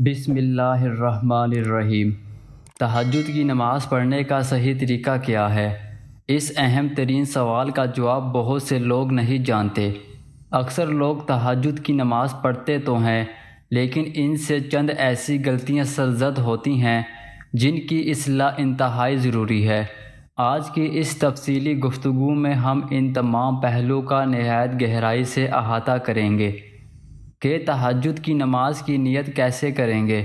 بسم اللہ الرحمن الرحیم۔ تہجد کی نماز پڑھنے کا صحیح طریقہ کیا ہے؟ اس اہم ترین سوال کا جواب بہت سے لوگ نہیں جانتے۔ اکثر لوگ تہجد کی نماز پڑھتے تو ہیں، لیکن ان سے چند ایسی غلطیاں سرزد ہوتی ہیں جن کی اصلاح انتہائی ضروری ہے۔ آج کی اس تفصیلی گفتگو میں ہم ان تمام پہلوؤں کا نہایت گہرائی سے احاطہ کریں گے کہ تہجد کی نماز کی نیت کیسے کریں گے۔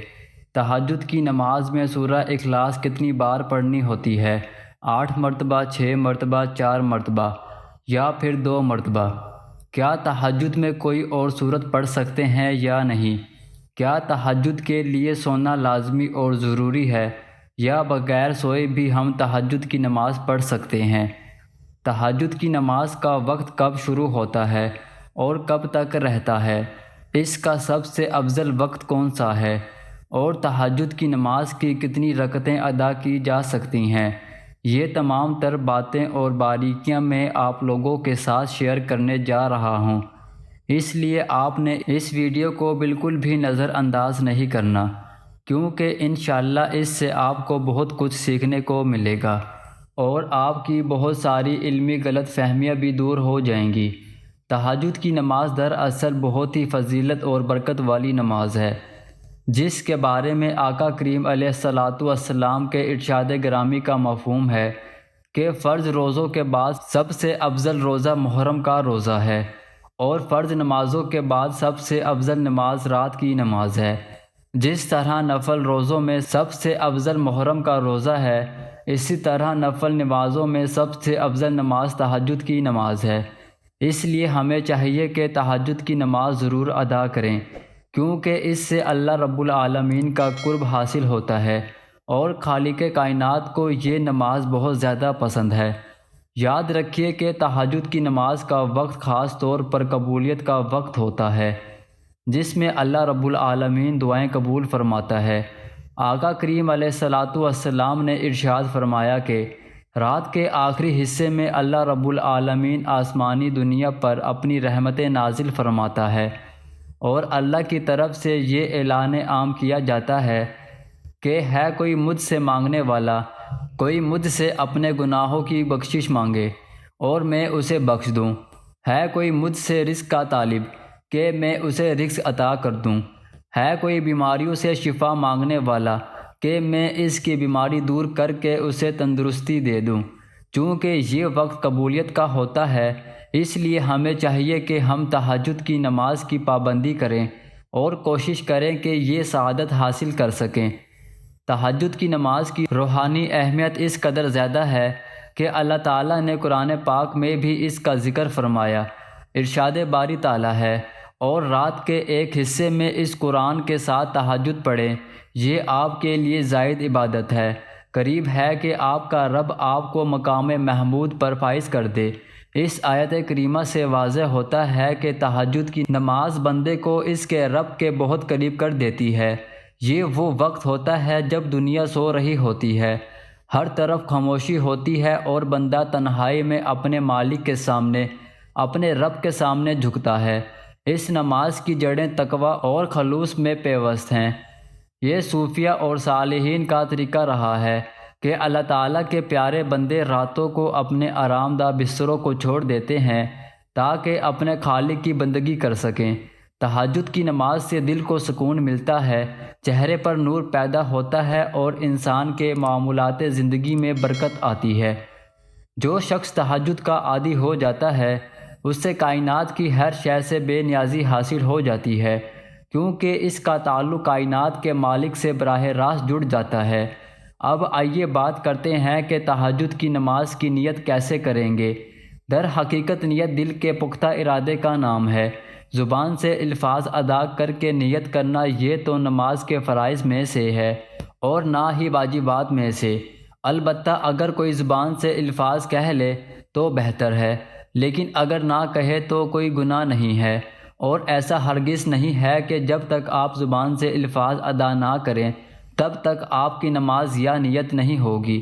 تہجد کی نماز میں سورہ اخلاص کتنی بار پڑھنی ہوتی ہے؟ 8 مرتبہ، 6 مرتبہ، 4 مرتبہ یا پھر 2 مرتبہ؟ کیا تہجد میں کوئی اور سورت پڑھ سکتے ہیں یا نہیں؟ کیا تہجد کے لیے سونا لازمی اور ضروری ہے یا بغیر سوئے بھی ہم تہجد کی نماز پڑھ سکتے ہیں؟ تہجد کی نماز کا وقت کب شروع ہوتا ہے اور کب تک رہتا ہے؟ اس کا سب سے افضل وقت کون سا ہے؟ اور تہجد کی نماز کی کتنی رکعتیں ادا کی جا سکتی ہیں؟ یہ تمام تر باتیں اور باریکیاں میں آپ لوگوں کے ساتھ شیئر کرنے جا رہا ہوں، اس لیے آپ نے اس ویڈیو کو بالکل بھی نظر انداز نہیں کرنا، کیونکہ انشاءاللہ اس سے آپ کو بہت کچھ سیکھنے کو ملے گا اور آپ کی بہت ساری علمی غلط فہمیاں بھی دور ہو جائیں گی۔ تہجد کی نماز دراصل بہت ہی فضیلت اور برکت والی نماز ہے، جس کے بارے میں آقا کریم علیہ الصلاۃ والسلام کے ارشاد گرامی کا مفہوم ہے کہ فرض روزوں کے بعد سب سے افضل روزہ محرم کا روزہ ہے، اور فرض نمازوں کے بعد سب سے افضل نماز رات کی نماز ہے۔ جس طرح نفل روزوں میں سب سے افضل محرم کا روزہ ہے، اسی طرح نفل نمازوں میں سب سے افضل نماز تہجد کی نماز ہے۔ اس لیے ہمیں چاہیے کہ تہجد کی نماز ضرور ادا کریں، کیونکہ اس سے اللہ رب العالمین کا قرب حاصل ہوتا ہے اور خالق کائنات کو یہ نماز بہت زیادہ پسند ہے۔ یاد رکھیے کہ تہجد کی نماز کا وقت خاص طور پر قبولیت کا وقت ہوتا ہے، جس میں اللہ رب العالمین دعائیں قبول فرماتا ہے۔ آقا کریم علیہ الصلاۃ والسلام نے ارشاد فرمایا کہ رات کے آخری حصے میں اللہ رب العالمین آسمانی دنیا پر اپنی رحمتیں نازل فرماتا ہے، اور اللہ کی طرف سے یہ اعلان عام کیا جاتا ہے کہ ہے کوئی مجھ سے مانگنے والا، کوئی مجھ سے اپنے گناہوں کی بخشش مانگے اور میں اسے بخش دوں، ہے کوئی مجھ سے رزق کا طالب کہ میں اسے رزق عطا کر دوں، ہے کوئی بیماریوں سے شفا مانگنے والا کہ میں اس کی بیماری دور کر کے اسے تندرستی دے دوں۔ چونکہ یہ وقت قبولیت کا ہوتا ہے، اس لیے ہمیں چاہیے کہ ہم تہجد کی نماز کی پابندی کریں اور کوشش کریں کہ یہ سعادت حاصل کر سکیں۔ تہجد کی نماز کی روحانی اہمیت اس قدر زیادہ ہے کہ اللہ تعالیٰ نے قرآن پاک میں بھی اس کا ذکر فرمایا۔ ارشاد باری تعالیٰ ہے، اور رات کے ایک حصے میں اس قرآن کے ساتھ تہجد پڑھیں، یہ آپ کے لیے زائد عبادت ہے، قریب ہے کہ آپ کا رب آپ کو مقام محمود پر فائز کر دے۔ اس آیت کریمہ سے واضح ہوتا ہے کہ تہجد کی نماز بندے کو اس کے رب کے بہت قریب کر دیتی ہے۔ یہ وہ وقت ہوتا ہے جب دنیا سو رہی ہوتی ہے، ہر طرف خاموشی ہوتی ہے اور بندہ تنہائی میں اپنے مالک کے سامنے، اپنے رب کے سامنے جھکتا ہے۔ اس نماز کی جڑیں تقویٰ اور خلوص میں پیوست ہیں۔ یہ صوفیہ اور صالحین کا طریقہ رہا ہے کہ اللہ تعالیٰ کے پیارے بندے راتوں کو اپنے آرام دہ بستروں کو چھوڑ دیتے ہیں تاکہ اپنے خالق کی بندگی کر سکیں۔ تہجد کی نماز سے دل کو سکون ملتا ہے، چہرے پر نور پیدا ہوتا ہے اور انسان کے معمولات زندگی میں برکت آتی ہے۔ جو شخص تہجد کا عادی ہو جاتا ہے، اس سے کائنات کی ہر شے سے بے نیازی حاصل ہو جاتی ہے، کیونکہ اس کا تعلق کائنات کے مالک سے براہ راست جڑ جاتا ہے۔ اب آئیے بات کرتے ہیں کہ تہجد کی نماز کی نیت کیسے کریں گے۔ در حقیقت نیت دل کے پختہ ارادے کا نام ہے۔ زبان سے الفاظ ادا کر کے نیت کرنا یہ تو نماز کے فرائض میں سے ہے اور نہ ہی واجبات میں سے۔ البتہ اگر کوئی زبان سے الفاظ کہہ لے تو بہتر ہے، لیکن اگر نہ کہے تو کوئی گناہ نہیں ہے، اور ایسا ہرگز نہیں ہے کہ جب تک آپ زبان سے الفاظ ادا نہ کریں تب تک آپ کی نماز یا نیت نہیں ہوگی،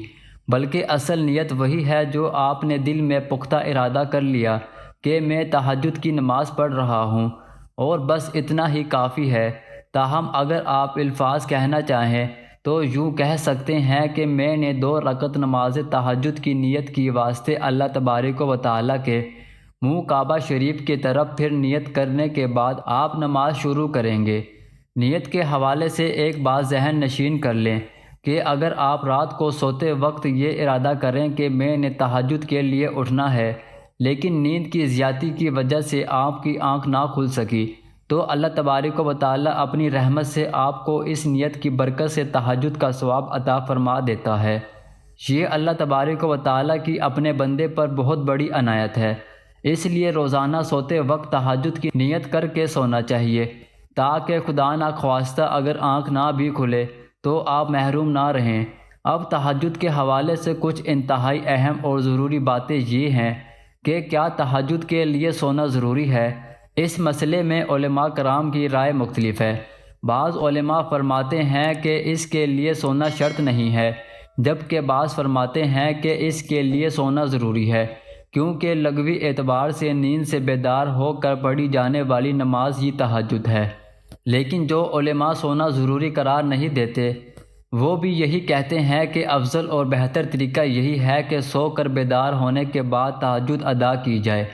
بلکہ اصل نیت وہی ہے جو آپ نے دل میں پختہ ارادہ کر لیا کہ میں تہجد کی نماز پڑھ رہا ہوں، اور بس اتنا ہی کافی ہے۔ تاہم اگر آپ الفاظ کہنا چاہیں تو یوں کہہ سکتے ہیں کہ میں نے 2 رکعت نماز تہجد کی نیت کی واسطے اللہ تبارک و تعالیٰ کے منہ کعبہ شریف کی طرف پھر نیت کرنے کے بعد آپ نماز شروع کریں گے۔ نیت کے حوالے سے ایک بات ذہن نشین کر لیں کہ اگر آپ رات کو سوتے وقت یہ ارادہ کریں کہ میں نے تہجد کے لیے اٹھنا ہے، لیکن نیند کی زیادتی کی وجہ سے آپ کی آنکھ نہ کھل سکی، تو اللہ تبارک و تعالیٰ اپنی رحمت سے آپ کو اس نیت کی برکت سے تہجد کا ثواب عطا فرما دیتا ہے۔ یہ اللہ تبارک و تعالیٰ کی اپنے بندے پر بہت بڑی عنایت ہے، اس لیے روزانہ سوتے وقت تہجد کی نیت کر کے سونا چاہیے، تاکہ خدا نخواستہ اگر آنکھ نہ بھی کھلے تو آپ محروم نہ رہیں۔ اب تہجد کے حوالے سے کچھ انتہائی اہم اور ضروری باتیں یہ ہیں کہ کیا تہجد کے لیے سونا ضروری ہے؟ اس مسئلے میں علماء کرام کی رائے مختلف ہے۔ بعض علماء فرماتے ہیں کہ اس کے لیے سونا شرط نہیں ہے، جبکہ بعض فرماتے ہیں کہ اس کے لیے سونا ضروری ہے، کیونکہ لغوی اعتبار سے نیند سے بیدار ہو کر پڑھی جانے والی نماز ہی تہجد ہے۔ لیکن جو علماء سونا ضروری قرار نہیں دیتے، وہ بھی یہی کہتے ہیں کہ افضل اور بہتر طریقہ یہی ہے کہ سو کر بیدار ہونے کے بعد تہجد ادا کی جائے۔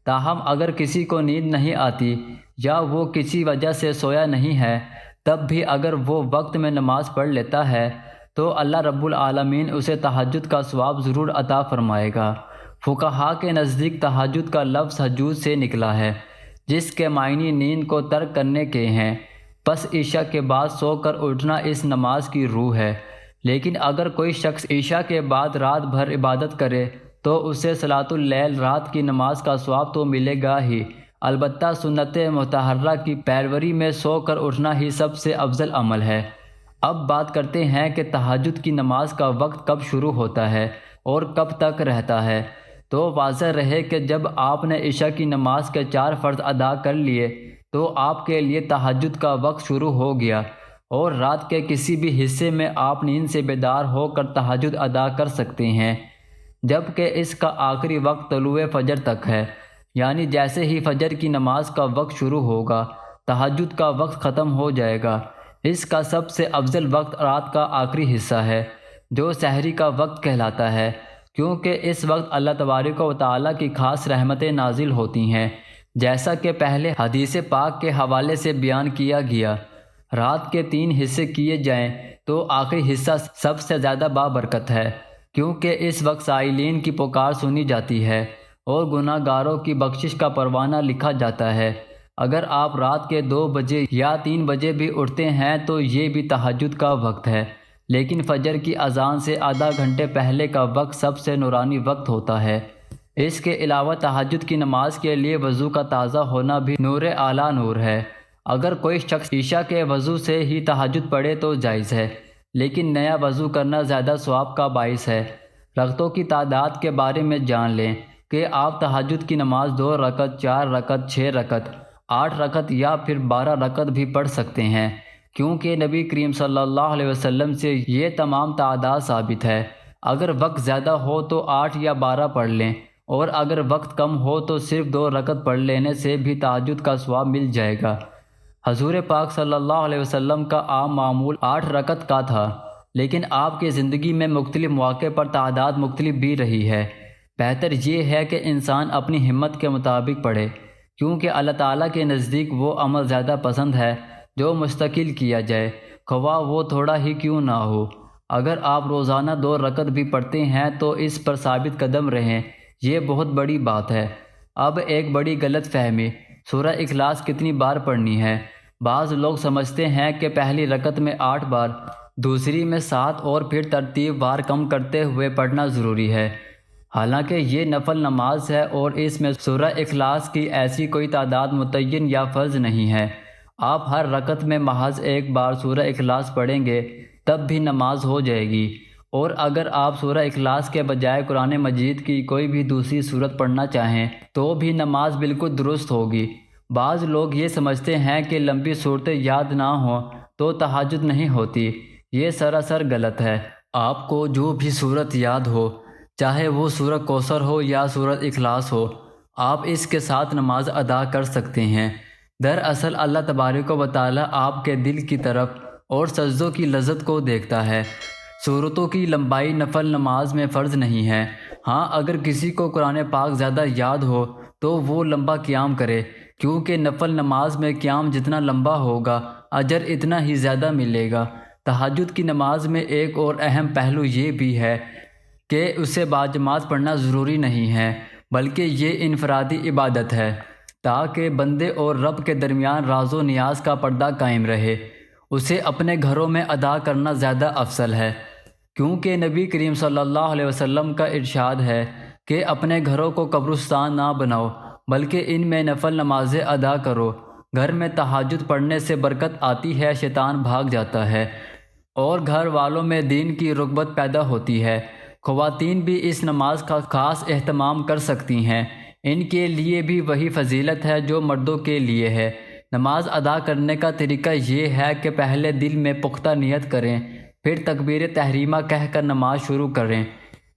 تاہم اگر کسی کو نیند نہیں آتی یا وہ کسی وجہ سے سویا نہیں ہے، تب بھی اگر وہ وقت میں نماز پڑھ لیتا ہے تو اللہ رب العالمین اسے تہجد کا ثواب ضرور عطا فرمائے گا۔ فقہاء کے نزدیک تہجد کا لفظ ہجود سے نکلا ہے، جس کے معنی نیند کو ترک کرنے کے ہیں۔ پس عشاء کے بعد سو کر اٹھنا اس نماز کی روح ہے۔ لیکن اگر کوئی شخص عشاء کے بعد رات بھر عبادت کرے تو اسے صلاۃ اللیل رات کی نماز کا ثواب تو ملے گا ہی، البتہ سنت مطہرہ کی پیروی میں سو کر اٹھنا ہی سب سے افضل عمل ہے۔ اب بات کرتے ہیں کہ تہجد کی نماز کا وقت کب شروع ہوتا ہے اور کب تک رہتا ہے۔ تو واضح رہے کہ جب آپ نے عشاء کی نماز کے 4 فرض ادا کر لیے تو آپ کے لیے تہجد کا وقت شروع ہو گیا، اور رات کے کسی بھی حصے میں آپ نیند سے بیدار ہو کر تہجد ادا کر سکتے ہیں، جبکہ اس کا آخری وقت طلوع فجر تک ہے، یعنی جیسے ہی فجر کی نماز کا وقت شروع ہوگا تہجد کا وقت ختم ہو جائے گا۔ اس کا سب سے افضل وقت رات کا آخری حصہ ہے، جو سحری کا وقت کہلاتا ہے، کیونکہ اس وقت اللہ تبارک و تعالیٰ کی خاص رحمتیں نازل ہوتی ہیں، جیسا کہ پہلے حدیث پاک کے حوالے سے بیان کیا گیا۔ رات کے 3 حصے کیے جائیں تو آخری حصہ سب سے زیادہ بابرکت ہے، کیونکہ اس وقت سائلین کی پکار سنی جاتی ہے اور گناہ گاروں کی بخشش کا پروانہ لکھا جاتا ہے۔ اگر آپ رات کے 2 بجے یا 3 بجے بھی اٹھتے ہیں تو یہ بھی تہجد کا وقت ہے، لیکن فجر کی اذان سے آدھا گھنٹے پہلے کا وقت سب سے نورانی وقت ہوتا ہے۔ اس کے علاوہ تہجد کی نماز کے لیے وضو کا تازہ ہونا بھی نور اعلیٰ نور ہے۔ اگر کوئی شخص عشاء کے وضو سے ہی تہجد پڑھے تو جائز ہے، لیکن نیا وضو کرنا زیادہ ثواب کا باعث ہے۔ رکعتوں کی تعداد کے بارے میں جان لیں کہ آپ تہجد کی نماز 2 رکعت، 4 رکعت، 6 رکعت، 8 رکعت یا پھر 12 رکعت بھی پڑھ سکتے ہیں، کیونکہ نبی کریم صلی اللہ علیہ وسلم سے یہ تمام تعداد ثابت ہے۔ اگر وقت زیادہ ہو تو 8 یا 12 پڑھ لیں، اور اگر وقت کم ہو تو صرف 2 رکعت پڑھ لینے سے بھی تہجد کا ثواب مل جائے گا۔ حضور پاک صلی اللہ علیہ وسلم کا عام معمول 8 رکعت کا تھا، لیکن آپ کی زندگی میں مختلف مواقع پر تعداد مختلف بھی رہی ہے۔ بہتر یہ ہے کہ انسان اپنی ہمت کے مطابق پڑھے، کیونکہ اللہ تعالیٰ کے نزدیک وہ عمل زیادہ پسند ہے جو مستقل کیا جائے، خواہ وہ تھوڑا ہی کیوں نہ ہو۔ اگر آپ روزانہ 2 رکعت بھی پڑھتے ہیں تو اس پر ثابت قدم رہیں، یہ بہت بڑی بات ہے۔ اب ایک بڑی غلط فہمی، سورہ اخلاص کتنی بار پڑھنی ہے؟ بعض لوگ سمجھتے ہیں کہ پہلی رکعت میں 8 بار، دوسری میں 7 اور پھر ترتیب وار کم کرتے ہوئے پڑھنا ضروری ہے۔ حالانکہ یہ نفل نماز ہے اور اس میں سورہ اخلاص کی ایسی کوئی تعداد متعین یا فرض نہیں ہے۔ آپ ہر رکعت میں محض 1 بار سورہ اخلاص پڑھیں گے تب بھی نماز ہو جائے گی، اور اگر آپ سورہ اخلاص کے بجائے قرآن مجید کی کوئی بھی دوسری سورت پڑھنا چاہیں تو بھی نماز بالکل درست ہوگی۔ بعض لوگ یہ سمجھتے ہیں کہ لمبی صورتیں یاد نہ ہوں تو تہجد نہیں ہوتی، یہ سراسر غلط ہے۔ آپ کو جو بھی صورت یاد ہو، چاہے وہ سورہ کوثر ہو یا سورہ اخلاص ہو، آپ اس کے ساتھ نماز ادا کر سکتے ہیں۔ دراصل اللہ تبارک و تعالیٰ آپ کے دل کی طرف اور سجدوں کی لذت کو دیکھتا ہے۔ سورتوں کی لمبائی نفل نماز میں فرض نہیں ہے۔ ہاں، اگر کسی کو قرآن پاک زیادہ یاد ہو تو وہ لمبا قیام کرے، کیونکہ نفل نماز میں قیام جتنا لمبا ہوگا اجر اتنا ہی زیادہ ملے گا۔ تہجد کی نماز میں ایک اور اہم پہلو یہ بھی ہے کہ اسے باجماعت پڑھنا ضروری نہیں ہے، بلکہ یہ انفرادی عبادت ہے تاکہ بندے اور رب کے درمیان راز و نیاز کا پردہ قائم رہے۔ اسے اپنے گھروں میں ادا کرنا زیادہ افضل ہے، کیونکہ نبی کریم صلی اللہ علیہ وسلم کا ارشاد ہے کہ اپنے گھروں کو قبرستان نہ بناؤ بلکہ ان میں نفل نمازیں ادا کرو۔ گھر میں تہجد پڑھنے سے برکت آتی ہے، شیطان بھاگ جاتا ہے اور گھر والوں میں دین کی رغبت پیدا ہوتی ہے۔ خواتین بھی اس نماز کا خاص اہتمام کر سکتی ہیں، ان کے لیے بھی وہی فضیلت ہے جو مردوں کے لیے ہے۔ نماز ادا کرنے کا طریقہ یہ ہے کہ پہلے دل میں پختہ نیت کریں، پھر تکبیر تحریمہ کہہ کر نماز شروع کریں۔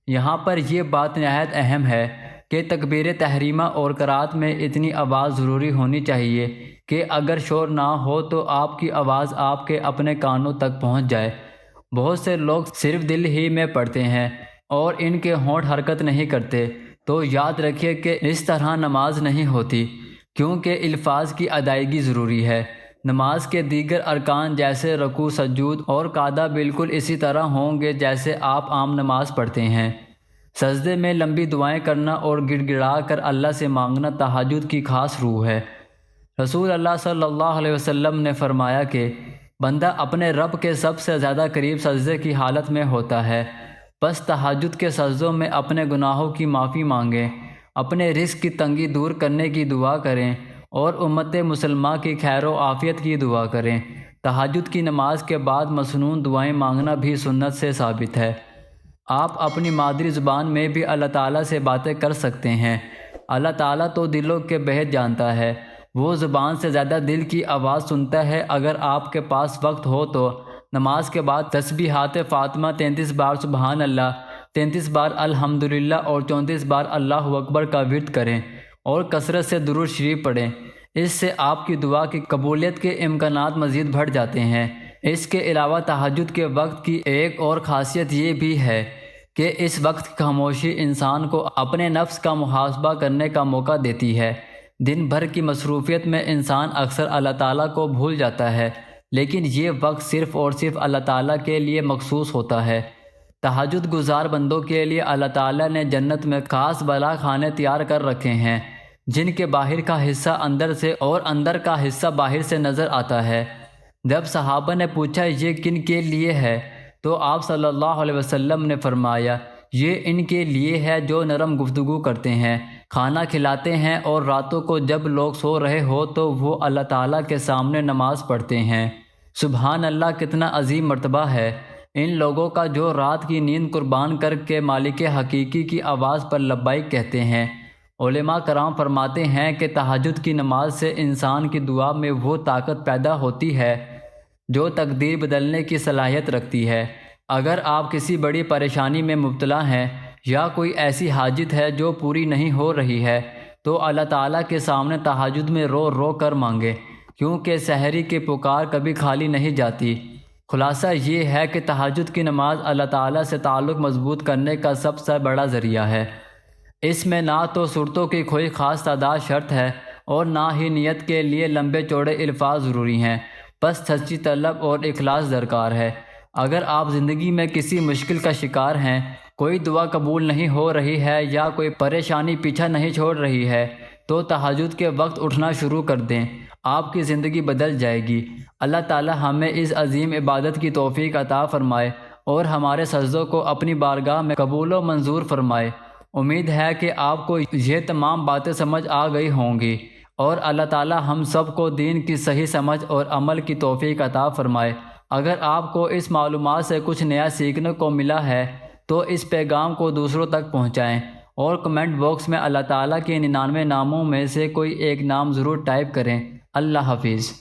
یہاں پر یہ بات نہایت اہم ہے کہ تکبیر تحریمہ اور قرات میں اتنی آواز ضروری ہونی چاہیے کہ اگر شور نہ ہو تو آپ کی آواز آپ کے اپنے کانوں تک پہنچ جائے۔ بہت سے لوگ صرف دل ہی میں پڑھتے ہیں اور ان کے ہونٹ حرکت نہیں کرتے، تو یاد رکھیے کہ اس طرح نماز نہیں ہوتی، کیونکہ الفاظ کی ادائیگی ضروری ہے۔ نماز کے دیگر ارکان جیسے رکوع، سجود اور قعدہ بالکل اسی طرح ہوں گے جیسے آپ عام نماز پڑھتے ہیں۔ سجدے میں لمبی دعائیں کرنا اور گڑ گڑا کر اللہ سے مانگنا تہجد کی خاص روح ہے۔ رسول اللہ صلی اللہ علیہ وسلم نے فرمایا کہ بندہ اپنے رب کے سب سے زیادہ قریب سجدے کی حالت میں ہوتا ہے، بس تہجد کے سجدوں میں اپنے گناہوں کی معافی مانگیں، اپنے رزق کی تنگی دور کرنے کی دعا کریں اور امت مسلمہ کی خیر و عافیت کی دعا کریں۔ تہجد کی نماز کے بعد مسنون دعائیں مانگنا بھی سنت سے ثابت ہے۔ آپ اپنی مادری زبان میں بھی اللہ تعالیٰ سے باتیں کر سکتے ہیں۔ اللہ تعالیٰ تو دلوں کے بہت جانتا ہے، وہ زبان سے زیادہ دل کی آواز سنتا ہے۔ اگر آپ کے پاس وقت ہو تو نماز کے بعد تسبیحات فاطمہ 33 بار سبحان اللہ، 33 بار الحمدللہ اور 34 بار اللہ اکبر کا ورد کریں اور کثرت سے درود شریف پڑھیں۔ اس سے آپ کی دعا کی قبولیت کے امکانات مزید بڑھ جاتے ہیں۔ اس کے علاوہ تہجد کے وقت کی ایک اور خاصیت یہ بھی ہے کہ اس وقت کی خاموشی انسان کو اپنے نفس کا محاسبہ کرنے کا موقع دیتی ہے۔ دن بھر کی مصروفیت میں انسان اکثر اللہ تعالیٰ کو بھول جاتا ہے، لیکن یہ وقت صرف اور صرف اللہ تعالیٰ کے لیے مخصوص ہوتا ہے۔ تہجد گزار بندوں کے لیے اللہ تعالیٰ نے جنت میں خاص بالا خانے تیار کر رکھے ہیں، جن کے باہر کا حصہ اندر سے اور اندر کا حصہ باہر سے نظر آتا ہے۔ جب صحابہ نے پوچھا یہ کن کے لیے ہے تو آپ صلی اللہ علیہ وسلم نے فرمایا یہ ان کے لیے ہے جو نرم گفتگو کرتے ہیں، کھانا کھلاتے ہیں اور راتوں کو جب لوگ سو رہے ہو تو وہ اللہ تعالیٰ کے سامنے نماز پڑھتے ہیں۔ سبحان اللہ، کتنا عظیم مرتبہ ہے ان لوگوں کا جو رات کی نیند قربان کر کے مالک حقیقی کی آواز پر لبیک کہتے ہیں۔ علماء کرام فرماتے ہیں کہ تہجد کی نماز سے انسان کی دعا میں وہ طاقت پیدا ہوتی ہے جو تقدیر بدلنے کی صلاحیت رکھتی ہے۔ اگر آپ کسی بڑی پریشانی میں مبتلا ہیں یا کوئی ایسی حاجت ہے جو پوری نہیں ہو رہی ہے تو اللہ تعالیٰ کے سامنے تہجد میں رو رو کر مانگے، کیونکہ سحری کی پکار کبھی خالی نہیں جاتی۔ خلاصہ یہ ہے کہ تہجد کی نماز اللہ تعالیٰ سے تعلق مضبوط کرنے کا سب سے بڑا ذریعہ ہے۔ اس میں نہ تو صورتوں کی کوئی خاص تعداد شرط ہے اور نہ ہی نیت کے لیے لمبے چوڑے الفاظ ضروری ہیں، بس سچی طلب اور اخلاص درکار ہے۔ اگر آپ زندگی میں کسی مشکل کا شکار ہیں، کوئی دعا قبول نہیں ہو رہی ہے یا کوئی پریشانی پیچھا نہیں چھوڑ رہی ہے تو تہجد کے وقت اٹھنا شروع کر دیں، آپ کی زندگی بدل جائے گی۔ اللہ تعالی ہمیں اس عظیم عبادت کی توفیق عطا فرمائے اور ہمارے سجدوں کو اپنی بارگاہ میں قبول و منظور فرمائے۔ امید ہے کہ آپ کو یہ تمام باتیں سمجھ آ گئی ہوں گی اور اللہ تعالی ہم سب کو دین کی صحیح سمجھ اور عمل کی توفیق عطا فرمائے۔ اگر آپ کو اس معلومات سے کچھ نیا سیکھنے کو ملا ہے تو اس پیغام کو دوسروں تک پہنچائیں اور کمنٹ باکس میں اللہ تعالیٰ کے 99 ناموں میں سے کوئی ایک نام ضرور ٹائپ کریں۔ اللہ حافظ۔